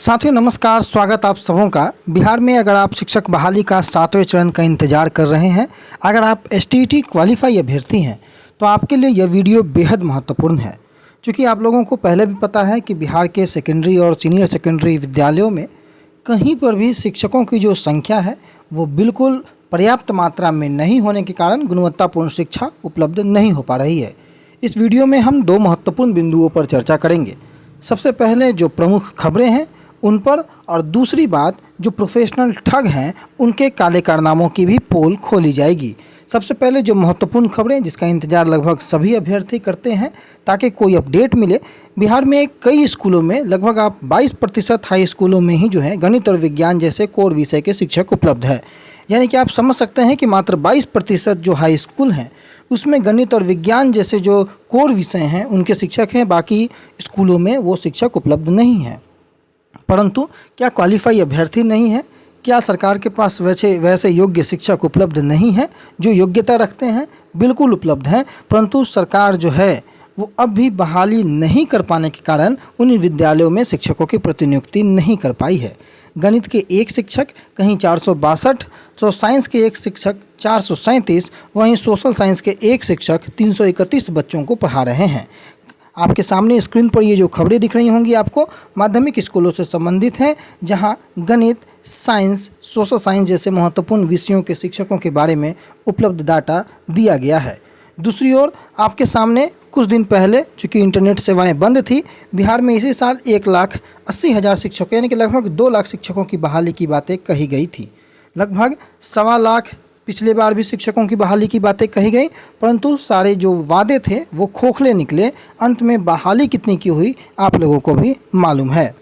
साथियों नमस्कार, स्वागत आप सबों का। बिहार में अगर आप शिक्षक बहाली का 7वें चरण का इंतजार कर रहे हैं, अगर आप एसटीईटी क्वालिफाई अभ्यर्थी हैं तो आपके लिए यह वीडियो बेहद महत्वपूर्ण है। क्योंकि आप लोगों को पहले भी पता है कि बिहार के सेकेंडरी और सीनियर सेकेंडरी विद्यालयों में कहीं पर भी शिक्षकों की जो संख्या है वो बिल्कुल पर्याप्त मात्रा में नहीं होने के कारण गुणवत्तापूर्ण शिक्षा उपलब्ध नहीं हो पा रही है। इस वीडियो में हम दो महत्वपूर्ण बिंदुओं पर चर्चा करेंगे। सबसे पहले जो प्रमुख खबरें हैं उन पर, और दूसरी बात जो प्रोफेशनल ठग हैं उनके काले कारनामों की भी पोल खोली जाएगी। सबसे पहले जो महत्वपूर्ण खबरें जिसका इंतजार लगभग सभी अभ्यर्थी करते हैं ताकि कोई अपडेट मिले। बिहार में कई स्कूलों में लगभग आप 22% हाई स्कूलों में ही जो है गणित और विज्ञान जैसे कोर विषय के शिक्षक उपलब्ध है। यानी कि आप समझ सकते हैं कि मात्र 22% जो हाई स्कूल हैं उसमें गणित और विज्ञान जैसे जो कोर विषय हैं उनके शिक्षक हैं, बाकी स्कूलों में वो शिक्षक उपलब्ध नहीं हैं। परंतु क्या क्वालिफाई अभ्यर्थी नहीं है? क्या सरकार के पास वैसे योग्य शिक्षक उपलब्ध नहीं है जो योग्यता रखते हैं? बिल्कुल उपलब्ध हैं, परंतु सरकार जो है वो अब भी बहाली नहीं कर पाने के कारण उन विद्यालयों में शिक्षकों की प्रतिनियुक्ति नहीं कर पाई है। गणित के एक शिक्षक कहीं 462, तो साइंस के एक शिक्षक 437, वहीं सोशल साइंस के एक शिक्षक 331 बच्चों को पढ़ा रहे हैं। आपके सामने स्क्रीन पर ये जो खबरें दिख रही होंगी आपको माध्यमिक स्कूलों से संबंधित हैं, जहां गणित, साइंस, सोशल साइंस जैसे महत्वपूर्ण विषयों के शिक्षकों के बारे में उपलब्ध डाटा दिया गया है। दूसरी ओर आपके सामने कुछ दिन पहले चूँकि इंटरनेट सेवाएं बंद थी, बिहार में इसी साल 1,80,000 शिक्षकों यानी कि लगभग 2 लाख शिक्षकों की बहाली की बातें कही गई थी। लगभग 1.25 लाख पिछले बार भी शिक्षकों की बहाली की बातें कही गई, परंतु सारे जो वादे थे वो खोखले निकले। अंत में बहाली कितनी की हुई आप लोगों को भी मालूम है।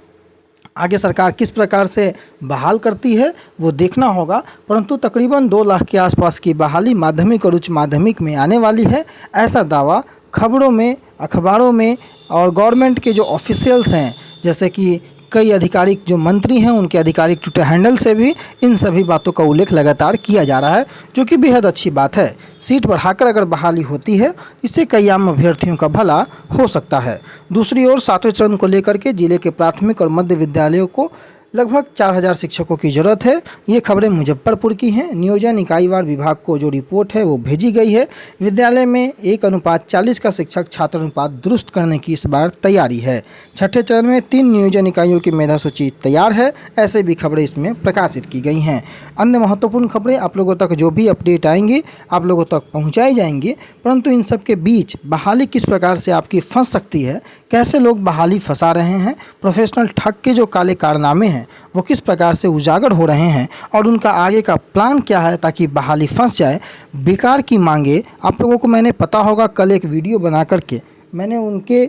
आगे सरकार किस प्रकार से बहाल करती है वो देखना होगा, परंतु तकरीबन 2 लाख के आसपास की बहाली माध्यमिक और उच्च माध्यमिक में आने वाली है, ऐसा दावा खबरों में, अखबारों में और गवर्नमेंट के जो ऑफिशियल्स हैं जैसे कि कई आधिकारिक जो मंत्री हैं उनके आधिकारिक ट्विटर हैंडल से भी इन सभी बातों का उल्लेख लगातार किया जा रहा है, जो कि बेहद अच्छी बात है। सीट बढ़ाकर अगर बहाली होती है इससे कई आम अभ्यर्थियों का भला हो सकता है। दूसरी ओर 7वें चरण को लेकर के जिले के प्राथमिक और मध्य विद्यालयों को लगभग 4,000 शिक्षकों की ज़रूरत है। ये खबरें मुजफ्फरपुर की हैं। नियोजन इकाईवार विभाग को जो रिपोर्ट है वो भेजी गई है। विद्यालय में 1:40 का शिक्षक छात्र अनुपात दुरुस्त करने की इस बार तैयारी है। छठे चरण में 3 नियोजन इकाइयों की मेधा सूची तैयार है, ऐसे भी खबरें इसमें प्रकाशित की गई हैं। अन्य महत्वपूर्ण खबरें आप लोगों तक जो भी अपडेट आएंगी आप लोगों तक पहुँचाई जाएंगी, परंतु इन सब के बीच बहाली किस प्रकार से आपकी फंस सकती है, कैसे लोग बहाली फंसा रहे हैं, प्रोफेशनल ठग के जो काले कारनामे हैं वो किस प्रकार से उजागर हो रहे हैं और उनका आगे का प्लान क्या है ताकि बहाली फंस जाए, बेकार की मांगे आप लोगों को मैंने पता होगा कल एक वीडियो बना करके मैंने उनके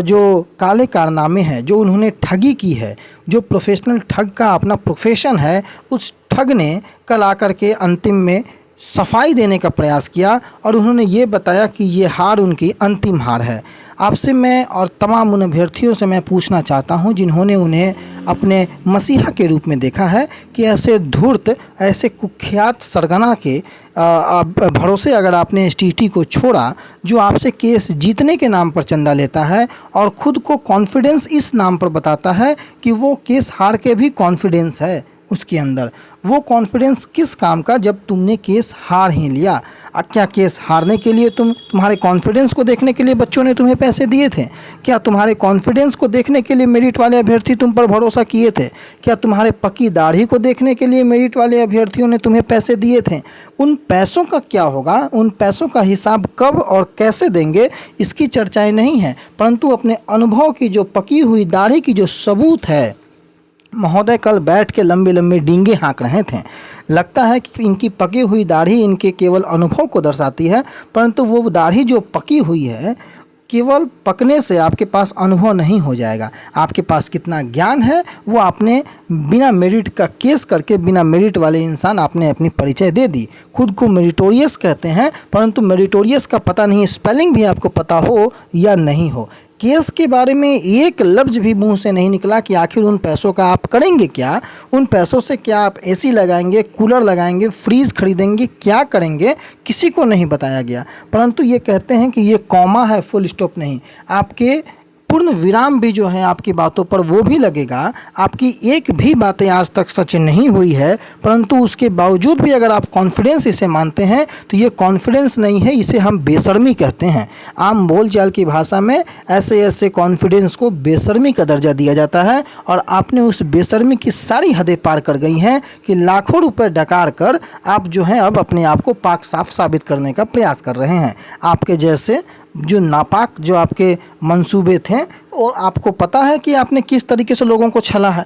जो काले कारनामे हैं, जो उन्होंने ठगी की है, जो प्रोफेशनल ठग का अपना प्रोफेशन है, उस ठग ने कल आकर के अंतिम में सफाई देने का प्रयास किया और उन्होंने ये बताया कि ये हार उनकी अंतिम हार है। आपसे मैं और तमाम उन अभ्यर्थियों से मैं पूछना चाहता हूं जिन्होंने उन्हें अपने मसीहा के रूप में देखा है कि ऐसे धूर्त, ऐसे कुख्यात सरगना के भरोसे अगर आपने एसटीईटी को छोड़ा, जो आपसे केस जीतने के नाम पर चंदा लेता है और ख़ुद को कॉन्फिडेंस इस नाम पर बताता है कि वो केस हार के भी कॉन्फिडेंस है उसके अंदर, वो कॉन्फिडेंस किस काम का जब तुमने केस हार ही लिया? क्या केस हारने के लिए तुम्हारे कॉन्फिडेंस को देखने के लिए बच्चों ने तुम्हें पैसे दिए थे? क्या तुम्हारे कॉन्फिडेंस को देखने के लिए मेरिट वाले अभ्यर्थी तुम पर भरोसा किए थे? क्या तुम्हारे पक्की दाढ़ी को देखने के लिए मेरिट वाले अभ्यर्थियों ने तुम्हें पैसे दिए थे? उन पैसों का क्या होगा, उन पैसों का हिसाब कब और कैसे देंगे इसकी चर्चाएँ नहीं हैं, परंतु अपने अनुभव की जो पकी हुई दाढ़ी की जो सबूत है, महोदय कल बैठ के लंबे लंबे डींगे हाँक रहे थे। लगता है कि इनकी पकी हुई दाढ़ी इनके केवल अनुभव को दर्शाती है, परंतु वो दाढ़ी जो पकी हुई है केवल पकने से आपके पास अनुभव नहीं हो जाएगा। आपके पास कितना ज्ञान है वो आपने बिना मेरिट का केस करके, बिना मेरिट वाले इंसान आपने अपनी परिचय दे दी। खुद को मेरिटोरियस कहते हैं, परंतु मेरिटोरियस का पता नहीं स्पेलिंग भी आपको पता हो या नहीं हो। केस के बारे में एक लफ्ज़ भी मुंह से नहीं निकला कि आखिर उन पैसों का आप करेंगे क्या, उन पैसों से क्या आप एसी लगाएंगे, कूलर लगाएंगे, फ्रीज खरीदेंगे, क्या करेंगे, किसी को नहीं बताया गया। परंतु ये कहते हैं कि ये कॉमा है, फुल स्टॉप नहीं। आपके पूर्ण विराम भी जो है आपकी बातों पर वो भी लगेगा, आपकी एक भी बातें आज तक सच नहीं हुई है, परंतु उसके बावजूद भी अगर आप कॉन्फिडेंस इसे मानते हैं तो ये कॉन्फिडेंस नहीं है, इसे हम बेशर्मी कहते हैं। आम बोलचाल की भाषा में ऐसे कॉन्फिडेंस को बेशर्मी का दर्जा दिया जाता है और आपने उस बेशर्मी की सारी हदें पार कर गई हैं कि लाखों रुपए डकार कर आप जो हैं अब अपने आप को पाक साफ साबित करने का प्रयास कर रहे हैं। आपके जैसे जो नापाक जो आपके मंसूबे थे और आपको पता है कि आपने किस तरीके से लोगों को छला है,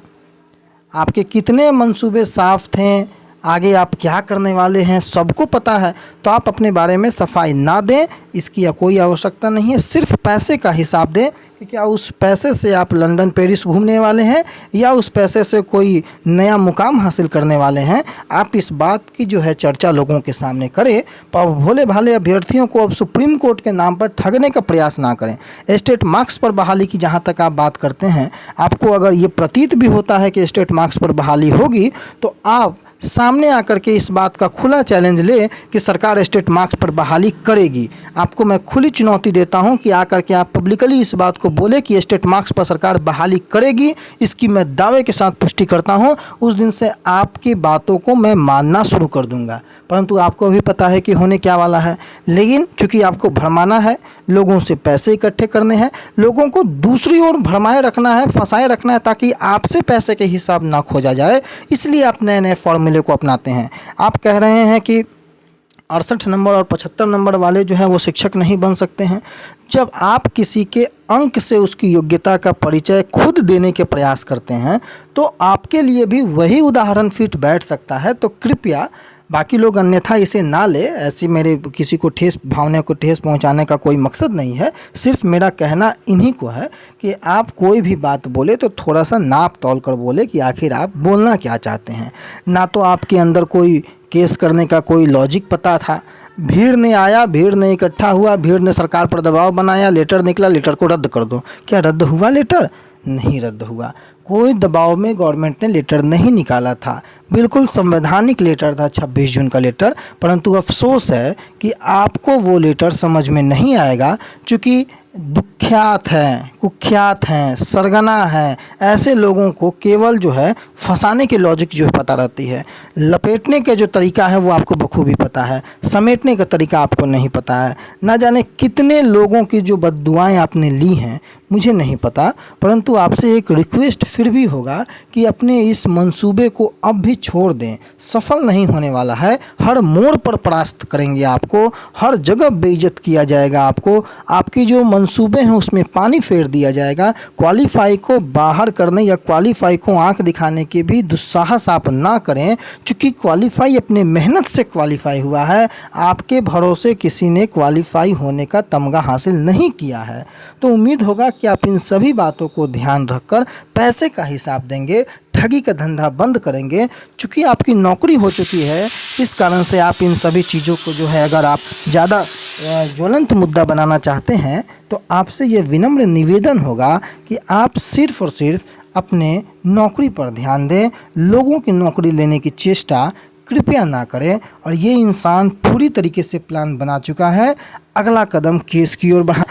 आपके कितने मंसूबे साफ थे, आगे आप क्या करने वाले हैं सबको पता है। तो आप अपने बारे में सफाई ना दें, इसकी कोई आवश्यकता नहीं है। सिर्फ पैसे का हिसाब दें कि क्या उस पैसे से आप लंदन पेरिस घूमने वाले हैं या उस पैसे से कोई नया मुकाम हासिल करने वाले हैं। आप इस बात की जो है चर्चा लोगों के सामने करें, पर भोले भाले अभ्यर्थियों को अब सुप्रीम कोर्ट के नाम पर ठगने का प्रयास ना करें। स्टेट मार्क्स पर बहाली की जहाँ तक आप बात करते हैं, आपको अगर ये प्रतीत भी होता है कि स्टेट मार्क्स पर बहाली होगी तो आप सामने आकर के इस बात का खुला चैलेंज ले कि सरकार स्टेट मार्क्स पर बहाली करेगी। आपको मैं खुली चुनौती देता हूं कि आकर के आप पब्लिकली इस बात को बोले कि स्टेट मार्क्स पर सरकार बहाली करेगी। इसकी मैं दावे के साथ पुष्टि करता हूं। उस दिन से आपकी बातों को मैं मानना शुरू कर दूंगा। परंतु आपको भी पता है कि होने क्या वाला है, लेकिन चूंकि आपको भरमाना है, लोगों से पैसे इकट्ठे करने हैं, लोगों को दूसरी ओर भरमाए रखना है, फंसाए रखना है ताकि आपसे पैसे के हिसाब ना खोजा जाए, इसलिए आप नए नए फॉर्मूले को अपनाते हैं। आप कह रहे हैं कि 68 नंबर और 75 नंबर वाले जो हैं वो शिक्षक नहीं बन सकते हैं। जब आप किसी के अंक से उसकी योग्यता का परिचय खुद देने के प्रयास करते हैं तो आपके लिए भी वही उदाहरण फिट बैठ सकता है। तो कृपया बाकी लोग अन्यथा इसे ना ले, ऐसी मेरे किसी को ठेस भावना को ठेस पहुंचाने का कोई मकसद नहीं है। सिर्फ मेरा कहना इन्हीं को है कि आप कोई भी बात बोले तो थोड़ा सा नाप तौल कर बोले कि आखिर आप बोलना क्या चाहते हैं। ना तो आपके अंदर कोई केस करने का कोई लॉजिक पता था, भीड़ ने आया, भीड़ ने इकट्ठा हुआ, भीड़ ने सरकार पर दबाव बनाया, लेटर निकला, लेटर को रद्द कर दो। क्या रद्द हुआ लेटर? नहीं रद्द हुआ। कोई दबाव में गवर्नमेंट ने लेटर नहीं निकाला था, बिल्कुल संवैधानिक लेटर था 26 जून का लेटर। परंतु अफसोस है कि आपको वो लेटर समझ में नहीं आएगा, क्योंकि दुख्यात हैं, कुख्यात हैं, सरगना हैं, ऐसे लोगों को केवल जो है फंसाने की लॉजिक जो है पता रहती है। लपेटने का जो तरीका है वो आपको बखूबी पता है, समेटने का तरीका आपको नहीं पता है। ना जाने कितने लोगों की जो बद्दुआएं आपने ली हैं मुझे नहीं पता, परंतु आपसे एक रिक्वेस्ट फिर भी होगा कि अपने इस मंसूबे को अब भी छोड़ दें। सफल नहीं होने वाला है, हर मोड़ पर परास्त करेंगे आपको, हर जगह बेइज्जत किया जाएगा आपको, आपकी जो मंसूबे हैं उसमें पानी फेर दिया जाएगा। क्वालिफाई को बाहर करने या क्वालिफाई को आंख दिखाने के भी दुस्साहस आप ना करें, क्योंकि क्वालिफाई अपने मेहनत से क्वालिफाई हुआ है। आपके भरोसे किसी ने क्वालिफाई होने का तमगा हासिल नहीं किया है। तो उम्मीद होगा कि आप इन सभी बातों को ध्यान रखकर पैसे का हिसाब देंगे, ठगी का धंधा बंद करेंगे। चूँकि आपकी नौकरी हो चुकी है, इस कारण से आप इन सभी चीज़ों को जो है अगर आप ज़्यादा ज्वलंत मुद्दा बनाना चाहते हैं तो आपसे ये विनम्र निवेदन होगा कि आप सिर्फ और सिर्फ अपने नौकरी पर ध्यान दें, लोगों की नौकरी लेने की चेष्टा कृपया ना करें। और ये इंसान पूरी तरीके से प्लान बना चुका है, अगला कदम केस की ओर बढ़ा